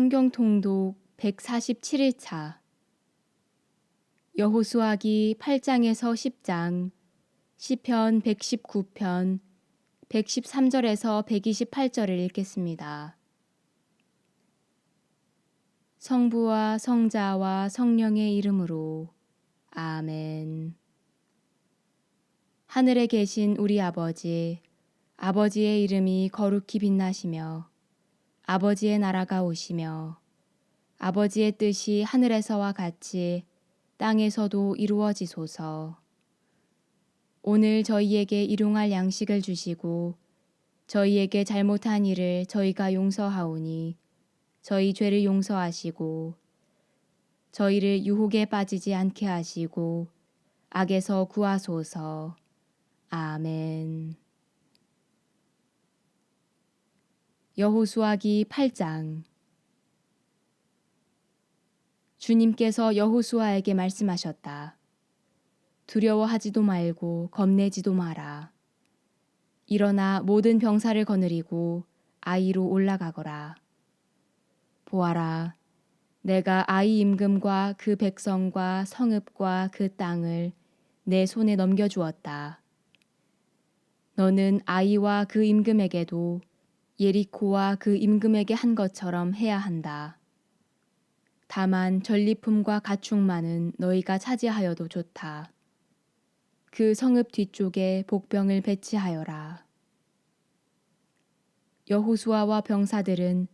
성경 통독 147일차 여호수아기 8장에서 10장 시편 119편 113절에서 128절을 읽겠습니다. 성부와 성자와 성령의 이름으로 아멘. 하늘에 계신 우리 아버지, 아버지의 이름이 거룩히 빛나시며 아버지의 나라가 오시며 아버지의 뜻이 하늘에서와 같이 땅에서도 이루어지소서. 오늘 저희에게 일용할 양식을 주시고 저희에게 잘못한 일을 저희가 용서하오니 저희 죄를 용서하시고 저희를 유혹에 빠지지 않게 하시고 악에서 구하소서. 아멘. 여호수아기 8장. 주님께서 여호수아에게 말씀하셨다. 두려워하지도 말고 겁내지도 마라. 일어나 모든 병사를 거느리고 아이로 올라가거라. 보아라, 내가 아이 임금과 그 백성과 성읍과 그 땅을 내 손에 넘겨주었다. 너는 아이와 그 임금에게도 예리코와 그 임금에게 한 것처럼 해야 한다. 다만 전리품과 가축만은 너희가 차지하여도 좋다. 그 성읍 뒤쪽에 복병을 배치하여라. 여호수아와 병사들은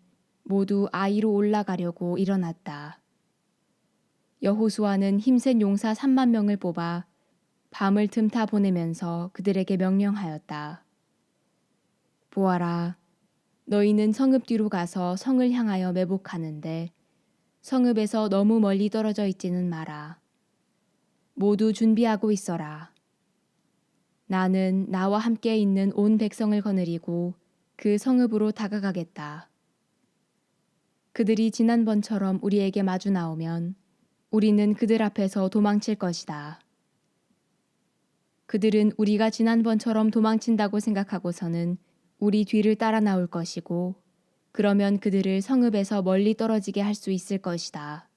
모두 아이로 올라가려고 일어났다. 여호수아는 힘센 용사 3만 명을 뽑아 밤을 틈타 보내면서 그들에게 명령하였다. 보아라, 너희는 성읍 뒤로 가서 성을 향하여 매복하는데 성읍에서 너무 멀리 떨어져 있지는 마라. 모두 준비하고 있어라. 나는 나와 함께 있는 온 백성을 거느리고 그 성읍으로 다가가겠다. 그들이 지난번처럼 우리에게 마주 나오면 우리는 그들 앞에서 도망칠 것이다. 그들은 우리가 지난번처럼 도망친다고 생각하고서는 우리 뒤를 따라 나올 것이고 그러면 그들을 성읍에서 멀리 떨어지게 할 수 있을 것이다.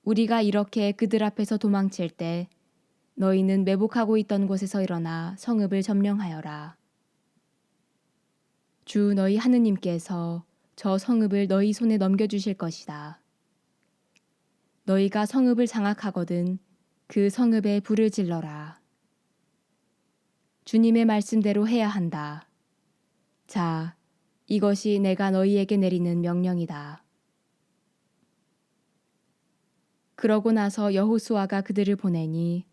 우리가 이렇게 그들 앞에서 도망칠 때 너희는 매복하고 있던 곳에서 일어나 성읍을 점령하여라. 주 너희 하느님께서 저 성읍을 너희 손에 넘겨주실 것이다. 너희가 성읍을 장악하거든 그 성읍에 불을 질러라. 주님의 말씀대로 해야 한다. 자, 이것이 내가 너희에게 내리는 명령이다. 그러고 나서 여호수아가 그들을 보내니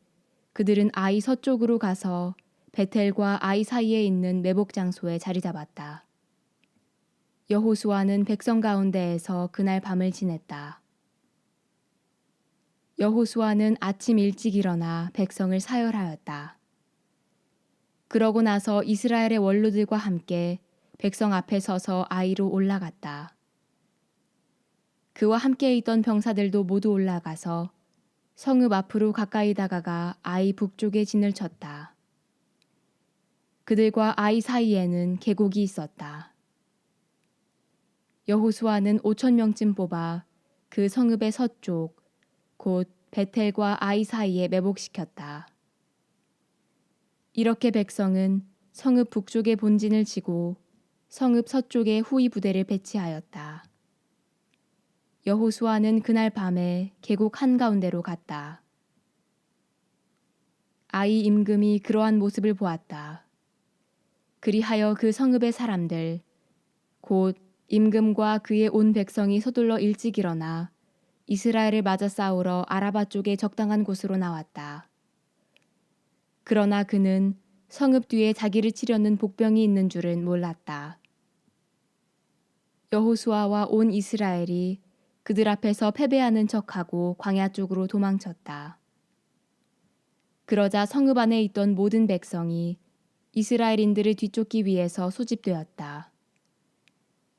그들은 아이 서쪽으로 가서 베텔과 아이 사이에 있는 매복 장소에 자리 잡았다. 여호수아는 백성 가운데에서 그날 밤을 지냈다. 여호수아는 아침 일찍 일어나 백성을 사열하였다. 그러고 나서 이스라엘의 원로들과 함께 백성 앞에 서서 아이로 올라갔다. 그와 함께 있던 병사들도 모두 올라가서 성읍 앞으로 가까이 다가가 아이 북쪽에 진을 쳤다. 그들과 아이 사이에는 계곡이 있었다. 여호수아는 5천 명쯤 뽑아 그 성읍의 서쪽 곧 베텔과 아이 사이에 매복시켰다. 이렇게 백성은 성읍 북쪽에 본진을 치고 성읍 서쪽에 후위 부대를 배치하였다. 여호수아는 그날 밤에 계곡 한가운데로 갔다. 아이 임금이 그러한 모습을 보았다. 그리하여 그 성읍의 사람들 곧 임금과 그의 온 백성이 서둘러 일찍 일어나 이스라엘을 맞아 싸우러 아라바 쪽에 적당한 곳으로 나왔다. 그러나 그는 성읍 뒤에 자기를 치려는 복병이 있는 줄은 몰랐다. 여호수아와 온 이스라엘이 그들 앞에서 패배하는 척하고 광야 쪽으로 도망쳤다. 그러자 성읍 안에 있던 모든 백성이 이스라엘인들을 뒤쫓기 위해서 소집되었다.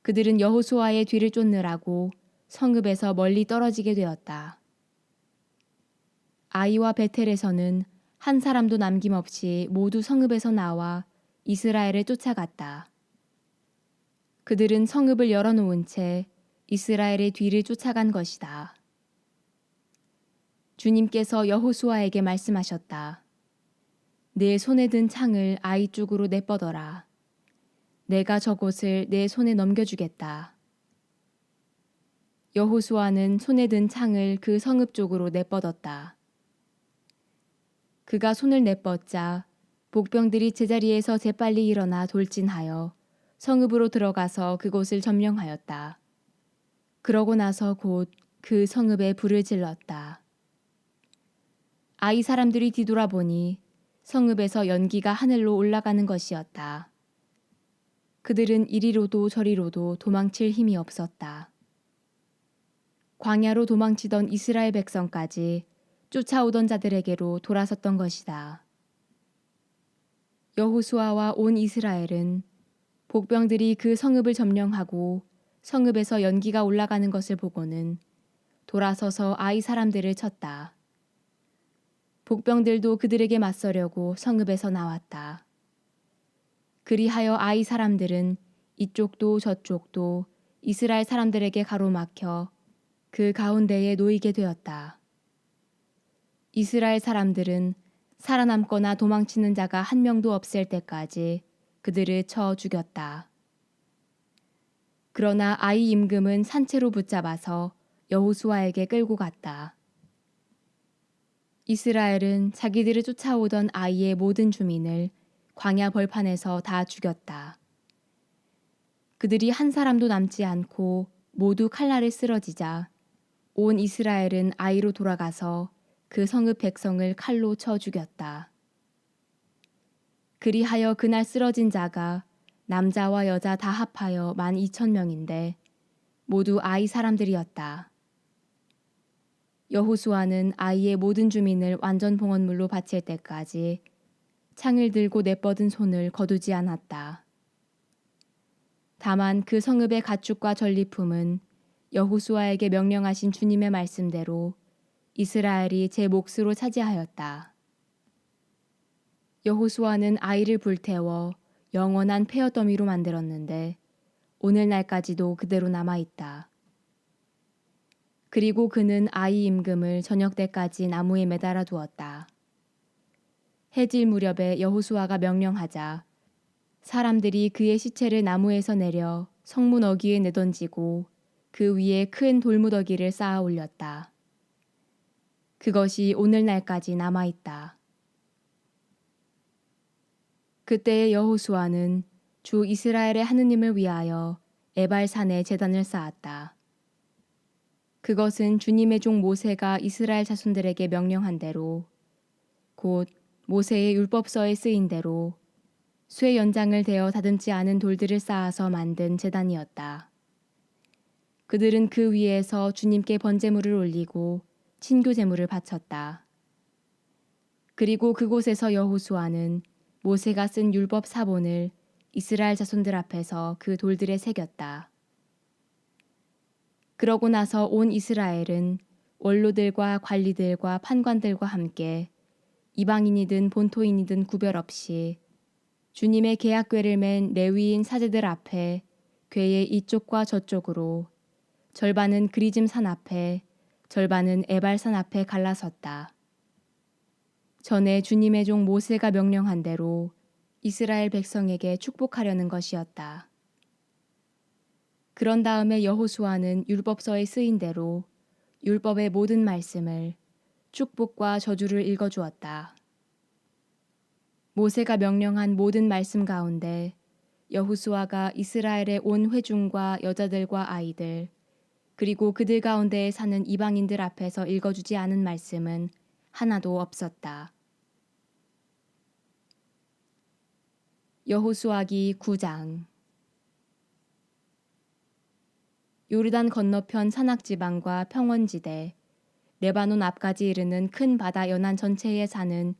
그들은 여호수아의 뒤를 쫓느라고 성읍에서 멀리 떨어지게 되었다. 아이와 베텔에서는 한 사람도 남김없이 모두 성읍에서 나와 이스라엘을 쫓아갔다. 그들은 성읍을 열어놓은 채 이스라엘의 뒤를 쫓아간 것이다. 주님께서 여호수아에게 말씀하셨다. 내 손에 든 창을 아이 쪽으로 내뻗어라. 내가 저곳을 내 손에 넘겨주겠다. 여호수아는 손에 든 창을 그 성읍 쪽으로 내뻗었다. 그가 손을 내뻗자 복병들이 제자리에서 재빨리 일어나 돌진하여 성읍으로 들어가서 그곳을 점령하였다. 그러고 나서 곧 그 성읍에 불을 질렀다. 아이 사람들이 뒤돌아보니 성읍에서 연기가 하늘로 올라가는 것이었다. 그들은 이리로도 저리로도 도망칠 힘이 없었다. 광야로 도망치던 이스라엘 백성까지 쫓아오던 자들에게로 돌아섰던 것이다. 여호수아와 온 이스라엘은 복병들이 그 성읍을 점령하고 성읍에서 연기가 올라가는 것을 보고는 돌아서서 아이 사람들을 쳤다. 복병들도 그들에게 맞서려고 성읍에서 나왔다. 그리하여 아이 사람들은 이쪽도 저쪽도 이스라엘 사람들에게 가로막혀 그 가운데에 놓이게 되었다. 이스라엘 사람들은 살아남거나 도망치는 자가 한 명도 없을 때까지 그들을 쳐 죽였다. 그러나 아이 임금은 산채로 붙잡아서 여호수아에게 끌고 갔다. 이스라엘은 자기들을 쫓아오던 아이의 모든 주민을 광야 벌판에서 다 죽였다. 그들이 한 사람도 남지 않고 모두 칼날에 쓰러지자 온 이스라엘은 아이로 돌아가서 그 성읍 백성을 칼로 쳐 죽였다. 그리하여 그날 쓰러진 자가 남자와 여자 다 합하여 12,000명인데 모두 아이 사람들이었다. 여호수아는 아이의 모든 주민을 완전 봉헌물로 바칠 때까지 창을 들고 내뻗은 손을 거두지 않았다. 다만 그 성읍의 가축과 전리품은 여호수아에게 명령하신 주님의 말씀대로 이스라엘이 제 몫으로 차지하였다. 여호수아는 아이를 불태워 영원한 폐허더미로 만들었는데 오늘날까지도 그대로 남아있다. 그리고 그는 아이 임금을 저녁 때까지 나무에 매달아 두었다. 해질 무렵에 여호수아가 명령하자 사람들이 그의 시체를 나무에서 내려 성문 어귀에 내던지고 그 위에 큰 돌무더기를 쌓아 올렸다. 그것이 오늘날까지 남아있다. 그때의 여호수아는 주 이스라엘의 하느님을 위하여 에발산에 제단을 쌓았다. 그것은 주님의 종 모세가 이스라엘 자손들에게 명령한 대로 곧 모세의 율법서에 쓰인 대로 쇠 연장을 대어 다듬지 않은 돌들을 쌓아서 만든 제단이었다. 그들은 그 위에서 주님께 번제물을 올리고 친교 제물을 바쳤다. 그리고 그곳에서 여호수아는 모세가 쓴 율법 사본을 이스라엘 자손들 앞에서 그 돌들에 새겼다. 그러고 나서 온 이스라엘은 원로들과 관리들과 판관들과 함께 이방인이든 본토인이든 구별 없이 주님의 계약궤를 맨 레위인 사제들 앞에 궤의 이쪽과 저쪽으로 절반은 그리즘 산 앞에 절반은 에발산 앞에 갈라섰다. 전에 주님의 종 모세가 명령한 대로 이스라엘 백성에게 축복하려는 것이었다. 그런 다음에 여호수아는 율법서에 쓰인 대로 율법의 모든 말씀을 축복과 저주를 읽어주었다. 모세가 명령한 모든 말씀 가운데 여호수아가 이스라엘의 온 회중과 여자들과 아이들 그리고 그들 가운데에 사는 이방인들 앞에서 읽어주지 않은 말씀은 하나도 없었다. 여호수아기 9장. 요르단 건너편 산악지방과 평원지대, 레바논 앞까지 이르는 큰 바다 연안 전체에 사는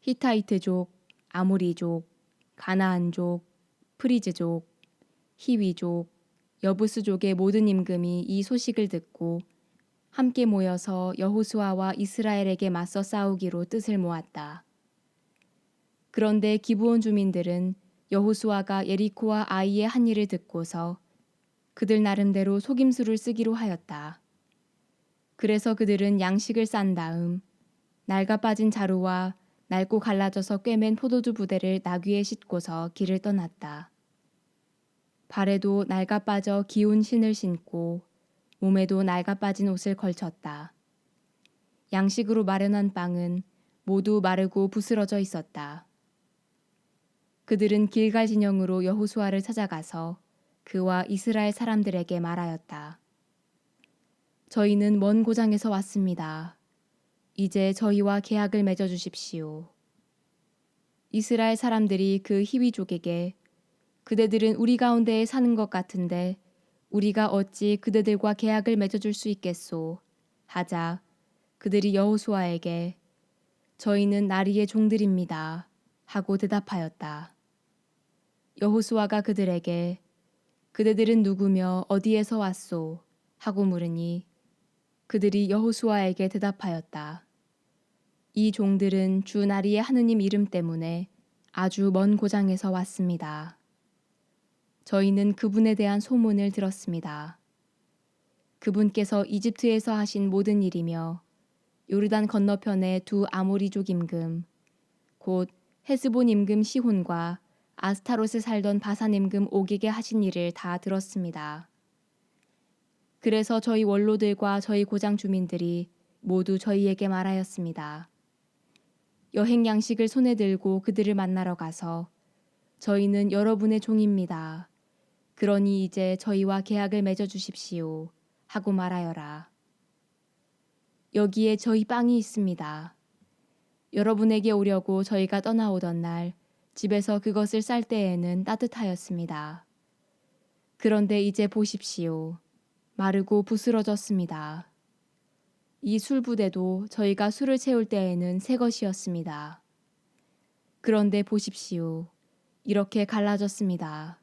히타이트족, 아모리족, 가나안족, 프리즈족, 히위족, 여부스족의 모든 임금이 이 소식을 듣고 함께 모여서 여호수아와 이스라엘에게 맞서 싸우기로 뜻을 모았다. 그런데 기브온 주민들은 여호수아가 예리코와 아이의 한 일을 듣고서 그들 나름대로 속임수를 쓰기로 하였다. 그래서 그들은 양식을 싼 다음 낡아 빠진 자루와 낡고 갈라져서 꿰맨 포도주 부대를 나귀에 싣고서 길을 떠났다. 발에도 낡아 빠져 기운 신을 신고 몸에도 낡아 빠진 옷을 걸쳤다. 양식으로 마련한 빵은 모두 마르고 부스러져 있었다. 그들은 길갈 진영으로 여호수아를 찾아가서 그와 이스라엘 사람들에게 말하였다. 저희는 먼 고장에서 왔습니다. 이제 저희와 계약을 맺어 주십시오. 이스라엘 사람들이 그 히위족에게 그대들은 우리 가운데에 사는 것 같은데 우리가 어찌 그대들과 계약을 맺어 줄 수 있겠소 하자 그들이 여호수아에게 저희는 나리의 종들입니다 하고 대답하였다. 여호수아가 그들에게 그대들은 누구며 어디에서 왔소 하고 물으니 그들이 여호수아에게 대답하였다. 이 종들은 주 나리의 하느님 이름 때문에 아주 먼 고장에서 왔습니다. 저희는 그분에 대한 소문을 들었습니다. 그분께서 이집트에서 하신 모든 일이며 요르단 건너편의 두 아모리족 임금 곧 헤스본 임금 시혼과 아스타롯에 살던 바산 임금 옥에게 하신 일을 다 들었습니다. 그래서 저희 원로들과 저희 고장 주민들이 모두 저희에게 말하였습니다. 여행 양식을 손에 들고 그들을 만나러 가서 저희는 여러분의 종입니다. 그러니 이제 저희와 계약을 맺어 주십시오. 하고 말하여라. 여기에 저희 빵이 있습니다. 여러분에게 오려고 저희가 떠나오던 날 집에서 그것을 쌀 때에는 따뜻하였습니다. 그런데 이제 보십시오. 마르고 부스러졌습니다. 이 술부대도 저희가 술을 채울 때에는 새 것이었습니다. 그런데 보십시오. 이렇게 갈라졌습니다.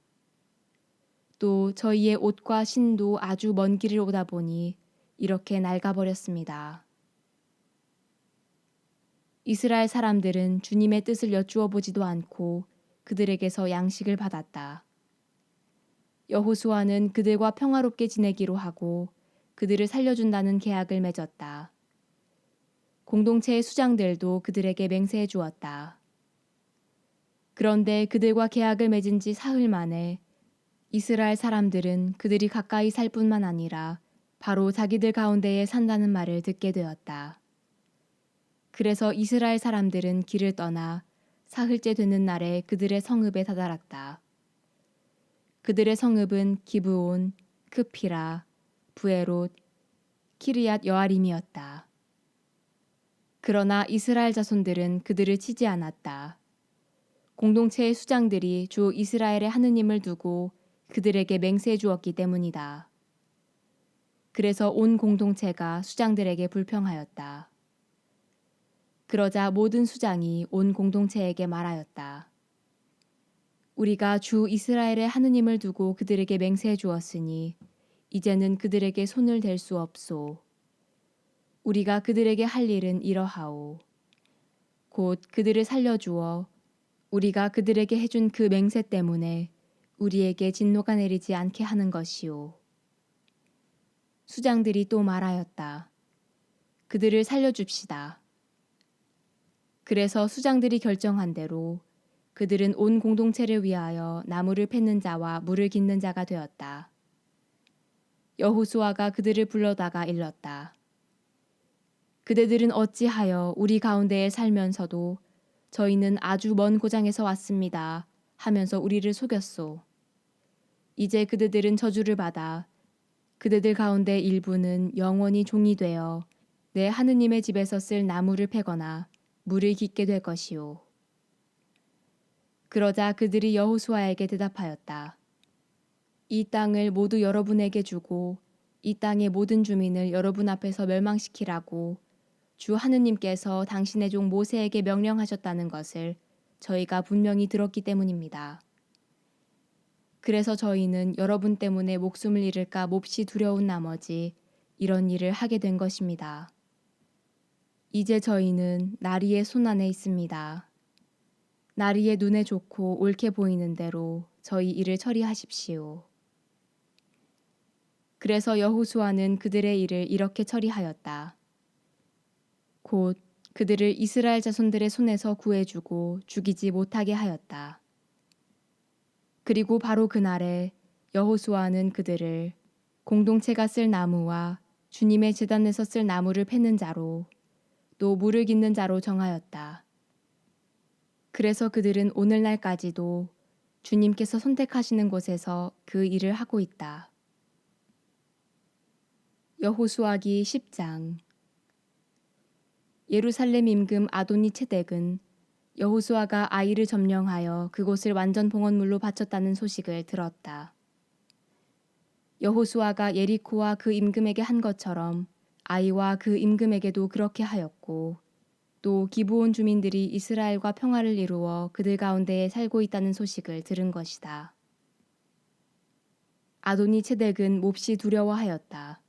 또 저희의 옷과 신도 아주 먼 길을 오다 보니 이렇게 낡아버렸습니다. 이스라엘 사람들은 주님의 뜻을 여쭈어 보지도 않고 그들에게서 양식을 받았다. 여호수아는 그들과 평화롭게 지내기로 하고 그들을 살려준다는 계약을 맺었다. 공동체의 수장들도 그들에게 맹세해 주었다. 그런데 그들과 계약을 맺은 지 사흘 만에 이스라엘 사람들은 그들이 가까이 살 뿐만 아니라 바로 자기들 가운데에 산다는 말을 듣게 되었다. 그래서 이스라엘 사람들은 길을 떠나 사흘째 되는 날에 그들의 성읍에 다다랐다. 그들의 성읍은 기브온, 크피라, 부에롯, 키르얏 여아림이었다. 그러나 이스라엘 자손들은 그들을 치지 않았다. 공동체의 수장들이 주 이스라엘의 하느님을 두고 그들에게 맹세해 주었기 때문이다. 그래서 온 공동체가 수장들에게 불평하였다. 그러자 모든 수장이 온 공동체에게 말하였다. 우리가 주 이스라엘의 하느님을 두고 그들에게 맹세해 주었으니 이제는 그들에게 손을 댈 수 없소. 우리가 그들에게 할 일은 이러하오. 곧 그들을 살려주어 우리가 그들에게 해준 그 맹세 때문에 우리에게 진노가 내리지 않게 하는 것이오. 수장들이 또 말하였다. 그들을 살려줍시다. 그래서 수장들이 결정한 대로 그들은 온 공동체를 위하여 나무를 팼는 자와 물을 깃는 자가 되었다. 여호수아가 그들을 불러다가 일렀다. 그대들은 어찌하여 우리 가운데에 살면서도 저희는 아주 먼 고장에서 왔습니다 하면서 우리를 속였소. 이제 그대들은 저주를 받아 그대들 가운데 일부는 영원히 종이 되어 내 하느님의 집에서 쓸 나무를 패거나 물을 깃게 될 것이오. 그러자 그들이 여호수아에게 대답하였다. 이 땅을 모두 여러분에게 주고 이 땅의 모든 주민을 여러분 앞에서 멸망시키라고 주 하느님께서 당신의 종 모세에게 명령하셨다는 것을 저희가 분명히 들었기 때문입니다. 그래서 저희는 여러분 때문에 목숨을 잃을까 몹시 두려운 나머지 이런 일을 하게 된 것입니다. 이제 저희는 나리의 손안에 있습니다. 나리의 눈에 좋고 옳게 보이는 대로 저희 일을 처리하십시오. 그래서 여호수아는 그들의 일을 이렇게 처리하였다. 곧 그들을 이스라엘 자손들의 손에서 구해주고 죽이지 못하게 하였다. 그리고 바로 그날에 여호수아는 그들을 공동체가 쓸 나무와 주님의 제단에서 쓸 나무를 패는 자로 또 물을 깃는 자로 정하였다. 그래서 그들은 오늘날까지도 주님께서 선택하시는 곳에서 그 일을 하고 있다. 여호수아기 10장. 예루살렘 임금 아도니 체덱은 여호수아가 아이를 점령하여 그곳을 완전 봉헌물로 바쳤다는 소식을 들었다. 여호수아가 예리코와 그 임금에게 한 것처럼 아이와 그 임금에게도 그렇게 하였고 또 기브온 주민들이 이스라엘과 평화를 이루어 그들 가운데에 살고 있다는 소식을 들은 것이다. 아도니 체덱은 몹시 두려워하였다.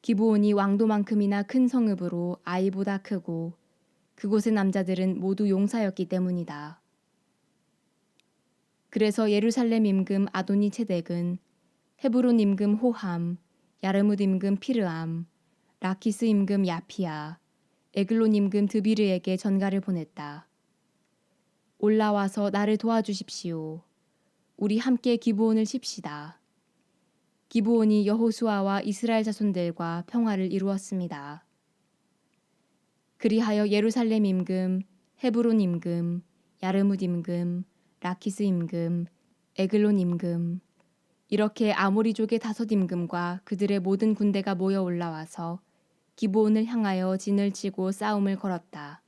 기브온이 왕도만큼이나 큰 성읍으로 아이보다 크고 그곳의 남자들은 모두 용사였기 때문이다. 그래서 예루살렘 임금 아도니 체덱은 헤브론 임금 호함, 야르뭇 임금 피르암, 라키스 임금 야피아, 에글론 임금 드비르에게 전가를 보냈다. 올라와서 나를 도와주십시오. 우리 함께 기브온을 칩시다. 기브온이 여호수아와 이스라엘 자손들과 평화를 이루었습니다. 그리하여 예루살렘 임금, 헤브론 임금, 야르뭇 임금, 라키스 임금, 에글론 임금 이렇게 아모리족의 5 임금과 그들의 모든 군대가 모여 올라와서 기브온을 향하여 진을 치고 싸움을 걸었다.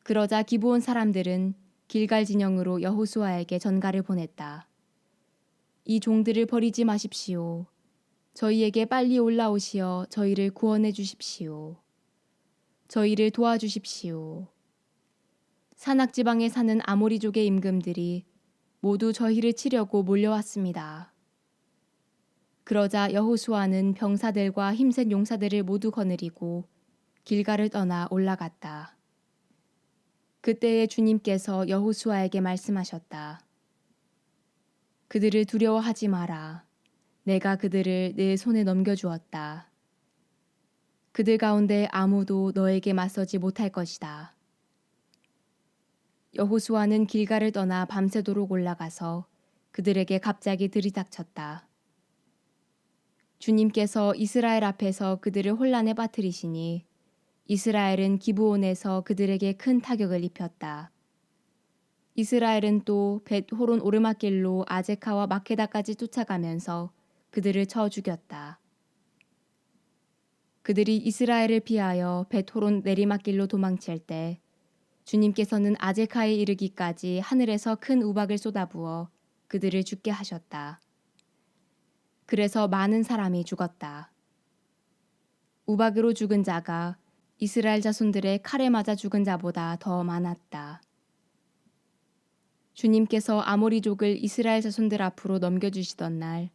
그러자 기브온 사람들은 길갈 진영으로 여호수아에게 전가를 보냈다. 이 종들을 버리지 마십시오. 저희에게 빨리 올라오시어 저희를 구원해 주십시오. 저희를 도와주십시오. 산악지방에 사는 아모리족의 임금들이 모두 저희를 치려고 몰려왔습니다. 그러자 여호수아는 병사들과 힘센 용사들을 모두 거느리고 길갈을 떠나 올라갔다. 그때에 주님께서 여호수아에게 말씀하셨다. 그들을 두려워하지 마라. 내가 그들을 내 손에 넘겨주었다. 그들 가운데 아무도 너에게 맞서지 못할 것이다. 여호수아는 길갈을 떠나 밤새도록 올라가서 그들에게 갑자기 들이닥쳤다. 주님께서 이스라엘 앞에서 그들을 혼란에 빠뜨리시니 이스라엘은 기브온에서 그들에게 큰 타격을 입혔다. 이스라엘은 또 벳 호론 오르막길로 아제카와 마케다까지 쫓아가면서 그들을 쳐 죽였다. 그들이 이스라엘을 피하여 벳 호론 내리막길로 도망칠 때 주님께서는 아제카에 이르기까지 하늘에서 큰 우박을 쏟아부어 그들을 죽게 하셨다. 그래서 많은 사람이 죽었다. 우박으로 죽은 자가 이스라엘 자손들의 칼에 맞아 죽은 자보다 더 많았다. 주님께서 아모리족을 이스라엘 자손들 앞으로 넘겨주시던 날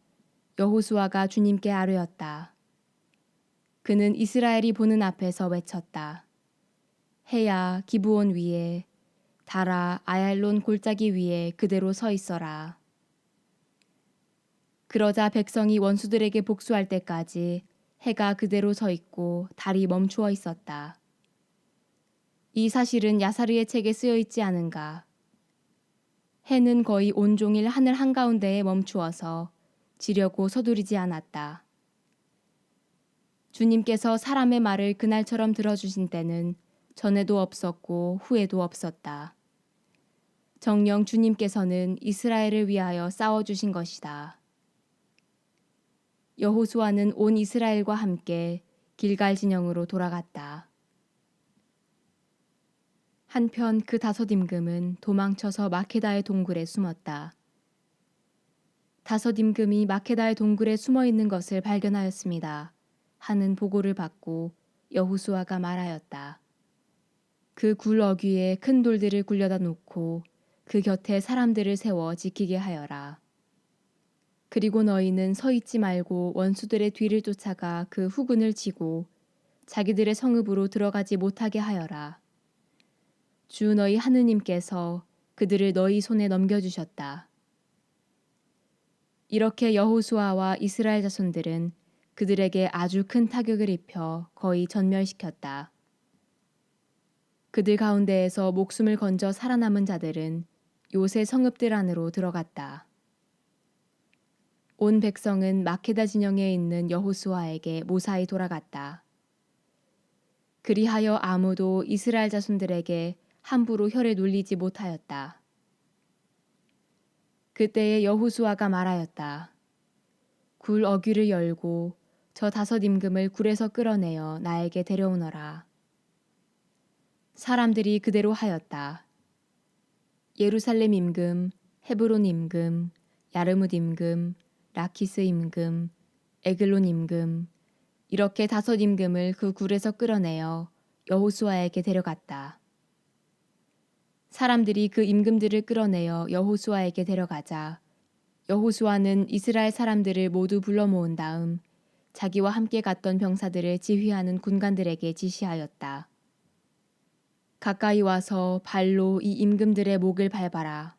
여호수아가 주님께 아뢰었다. 그는 이스라엘이 보는 앞에서 외쳤다. 해야 기브온 위에, 달아 아얄론 골짜기 위에 그대로 서 있어라. 그러자 백성이 원수들에게 복수할 때까지 해가 그대로 서 있고 달이 멈추어 있었다. 이 사실은 야사르의 책에 쓰여 있지 않은가. 해는 거의 온종일 하늘 한가운데에 멈추어서 지려고 서두르지 않았다. 주님께서 사람의 말을 그날처럼 들어주신 때는 전에도 없었고 후에도 없었다. 정녕 주님께서는 이스라엘을 위하여 싸워주신 것이다. 여호수아는 온 이스라엘과 함께 길갈 진영으로 돌아갔다. 한편 그 5 임금은 도망쳐서 마케다의 동굴에 숨었다. 5 임금이 마케다의 동굴에 숨어 있는 것을 발견하였습니다. 하는 보고를 받고 여호수아가 말하였다. 그 굴 어귀에 큰 돌들을 굴려다 놓고 그 곁에 사람들을 세워 지키게 하여라. 그리고 너희는 서 있지 말고 원수들의 뒤를 쫓아가 그 후군을 치고 자기들의 성읍으로 들어가지 못하게 하여라. 주 너희 하느님께서 그들을 너희 손에 넘겨주셨다. 이렇게 여호수아와 이스라엘 자손들은 그들에게 아주 큰 타격을 입혀 거의 전멸시켰다. 그들 가운데에서 목숨을 건져 살아남은 자들은 요새 성읍들 안으로 들어갔다. 온 백성은 마케다 진영에 있는 여호수아에게 무사히 돌아갔다. 그리하여 아무도 이스라엘 자손들에게 함부로 혀를 놀리지 못하였다. 그때에 여호수아가 말하였다. 굴 어귀를 열고 저 5 임금을 굴에서 끌어내어 나에게 데려오너라. 사람들이 그대로 하였다. 예루살렘 임금, 헤브론 임금, 야르뭇 임금, 라키스 임금, 에글론 임금, 이렇게 5 임금을 그 굴에서 끌어내어 여호수아에게 데려갔다. 사람들이 그 임금들을 끌어내어 여호수아에게 데려가자 여호수아는 이스라엘 사람들을 모두 불러 모은 다음 자기와 함께 갔던 병사들을 지휘하는 군관들에게 지시하였다. 가까이 와서 발로 이 임금들의 목을 밟아라.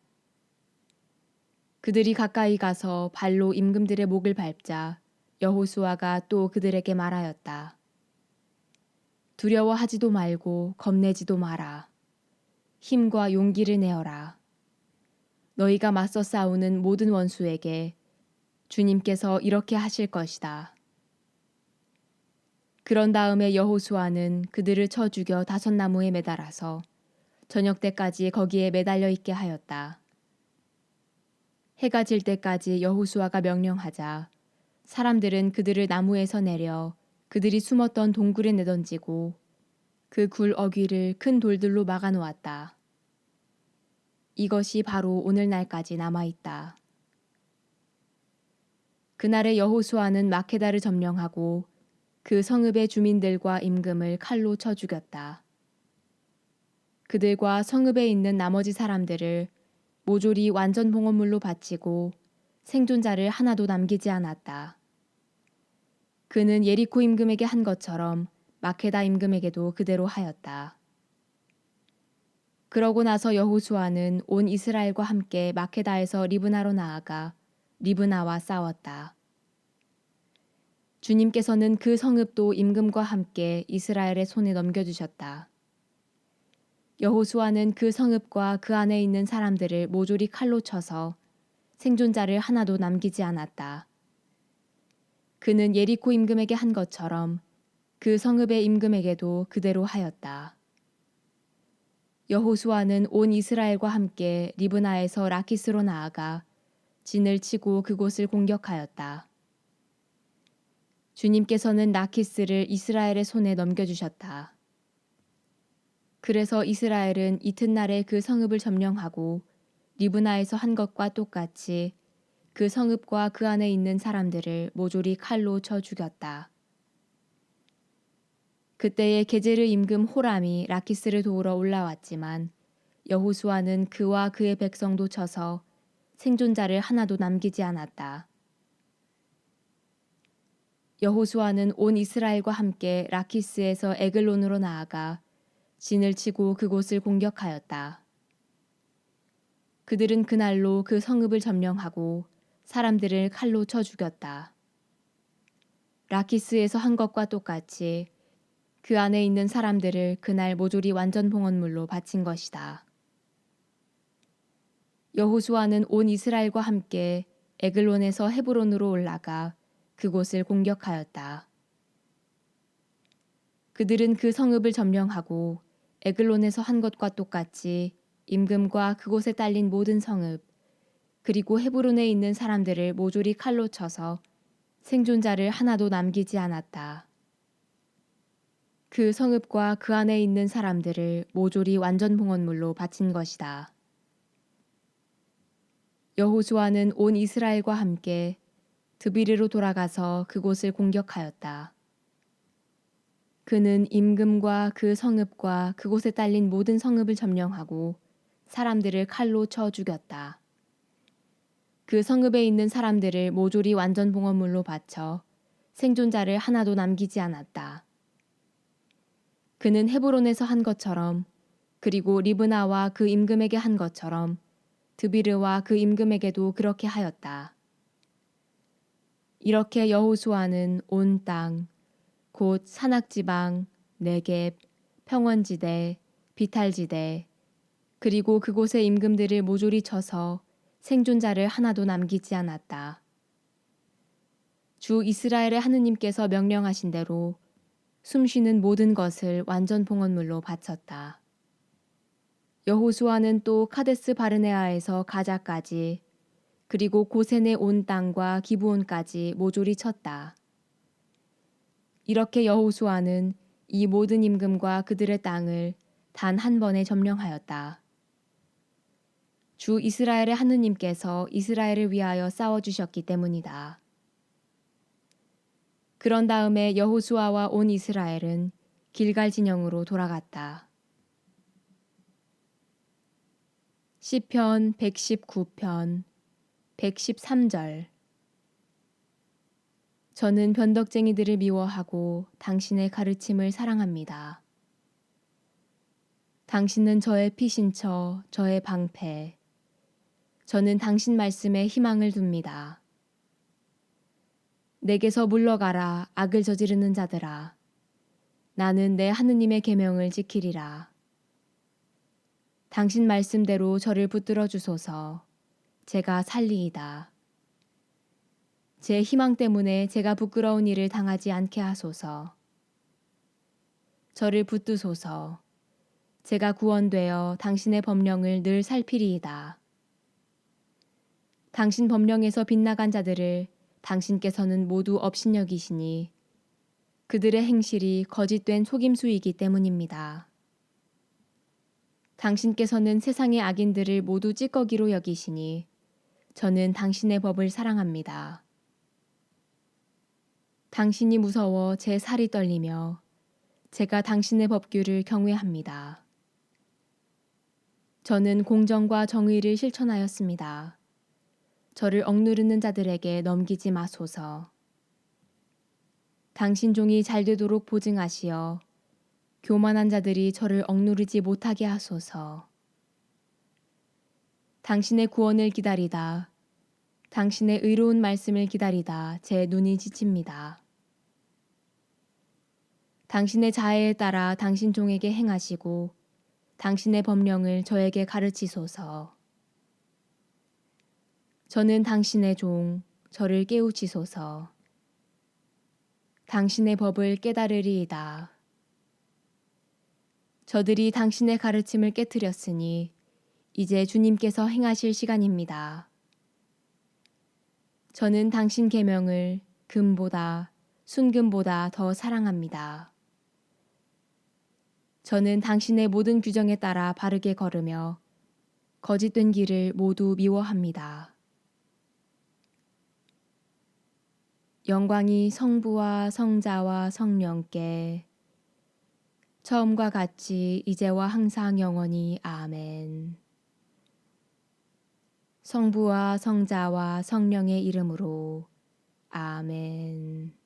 그들이 가까이 가서 발로 임금들의 목을 밟자 여호수아가 또 그들에게 말하였다. 두려워하지도 말고 겁내지도 마라. 힘과 용기를 내어라. 너희가 맞서 싸우는 모든 원수에게 주님께서 이렇게 하실 것이다. 그런 다음에 여호수아는 그들을 쳐 죽여 5 나무에 매달아서 저녁 때까지 거기에 매달려 있게 하였다. 해가 질 때까지 여호수아가 명령하자 사람들은 그들을 나무에서 내려 그들이 숨었던 동굴에 내던지고 그 굴 어귀를 큰 돌들로 막아 놓았다. 이것이 바로 오늘날까지 남아있다. 그날에 여호수아는 마케다를 점령하고 그 성읍의 주민들과 임금을 칼로 쳐 죽였다. 그들과 성읍에 있는 나머지 사람들을 모조리 완전 봉헌물로 바치고 생존자를 하나도 남기지 않았다. 그는 예리코 임금에게 한 것처럼 마케다 임금에게도 그대로 하였다. 그러고 나서 여호수아는 온 이스라엘과 함께 마케다에서 리브나로 나아가 리브나와 싸웠다. 주님께서는 그 성읍도 임금과 함께 이스라엘의 손에 넘겨주셨다. 여호수아는 그 성읍과 그 안에 있는 사람들을 모조리 칼로 쳐서 생존자를 하나도 남기지 않았다. 그는 예리코 임금에게 한 것처럼 그 성읍의 임금에게도 그대로 하였다. 여호수아는 온 이스라엘과 함께 리브나에서 라키스로 나아가 진을 치고 그곳을 공격하였다. 주님께서는 라키스를 이스라엘의 손에 넘겨주셨다. 그래서 이스라엘은 이튿날에 그 성읍을 점령하고 리브나에서 한 것과 똑같이 그 성읍과 그 안에 있는 사람들을 모조리 칼로 쳐 죽였다. 그때에 게제르 임금 호람이 라키스를 도우러 올라왔지만 여호수아는 그와 그의 백성도 쳐서 생존자를 하나도 남기지 않았다. 여호수아는 온 이스라엘과 함께 라키스에서 에글론으로 나아가 진을 치고 그곳을 공격하였다. 그들은 그날로 그 성읍을 점령하고 사람들을 칼로 쳐 죽였다. 라키스에서 한 것과 똑같이 그 안에 있는 사람들을 그날 모조리 완전 봉헌물로 바친 것이다. 여호수아는 온 이스라엘과 함께 에글론에서 헤브론으로 올라가 그곳을 공격하였다. 그들은 그 성읍을 점령하고 에글론에서 한 것과 똑같이 임금과 그곳에 딸린 모든 성읍 그리고 헤브론에 있는 사람들을 모조리 칼로 쳐서 생존자를 하나도 남기지 않았다. 그 성읍과 그 안에 있는 사람들을 모조리 완전 봉헌물로 바친 것이다. 여호수아는 온 이스라엘과 함께 드비르로 돌아가서 그곳을 공격하였다. 그는 임금과 그 성읍과 그곳에 딸린 모든 성읍을 점령하고 사람들을 칼로 쳐 죽였다. 그 성읍에 있는 사람들을 모조리 완전 봉헌물로 바쳐 생존자를 하나도 남기지 않았다. 그는 헤브론에서 한 것처럼 그리고 리브나와 그 임금에게 한 것처럼 드비르와 그 임금에게도 그렇게 하였다. 이렇게 여호수아는 온 땅, 곧 산악지방, 네겝, 평원지대, 비탈지대, 그리고 그곳의 임금들을 모조리 쳐서 생존자를 하나도 남기지 않았다. 주 이스라엘의 하느님께서 명령하신 대로 숨쉬는 모든 것을 완전 봉헌물로 바쳤다. 여호수아는 또 카데스 바르네아에서 가자까지 그리고 고센의 온 땅과 기브온까지 모조리 쳤다. 이렇게 여호수아는 이 모든 임금과 그들의 땅을 단 한 번에 점령하였다. 주 이스라엘의 하느님께서 이스라엘을 위하여 싸워주셨기 때문이다. 그런 다음에 여호수아와 온 이스라엘은 길갈 진영으로 돌아갔다. 시편 119편 113절. 저는 변덕쟁이들을 미워하고 당신의 가르침을 사랑합니다. 당신은 저의 피신처, 저의 방패. 저는 당신 말씀에 희망을 둡니다. 내게서 물러가라, 악을 저지르는 자들아. 나는 내 하느님의 계명을 지키리라. 당신 말씀대로 저를 붙들어 주소서. 제가 살리이다. 제 희망 때문에 제가 부끄러운 일을 당하지 않게 하소서. 저를 붙드소서. 제가 구원되어 당신의 법령을 늘 살피리이다. 당신 법령에서 빗나간 자들을 당신께서는 모두 업신여기시니 그들의 행실이 거짓된 속임수이기 때문입니다. 당신께서는 세상의 악인들을 모두 찌꺼기로 여기시니 저는 당신의 법을 사랑합니다. 당신이 무서워 제 살이 떨리며 제가 당신의 법규를 경외합니다. 저는 공정과 정의를 실천하였습니다. 저를 억누르는 자들에게 넘기지 마소서. 당신 종이 잘되도록 보증하시어 교만한 자들이 저를 억누르지 못하게 하소서. 당신의 구원을 기다리다, 당신의 의로운 말씀을 기다리다 제 눈이 지칩니다. 당신의 자애에 따라 당신 종에게 행하시고 당신의 법령을 저에게 가르치소서. 저는 당신의 종, 저를 깨우치소서. 당신의 법을 깨달으리이다. 저들이 당신의 가르침을 깨뜨렸으니 이제 주님께서 행하실 시간입니다. 저는 당신 계명을 금보다 순금보다 더 사랑합니다. 저는 당신의 모든 규정에 따라 바르게 걸으며 거짓된 길을 모두 미워합니다. 영광이 성부와 성자와 성령께 처음과 같이 이제와 항상 영원히 아멘. 성부와 성자와 성령의 이름으로 아멘.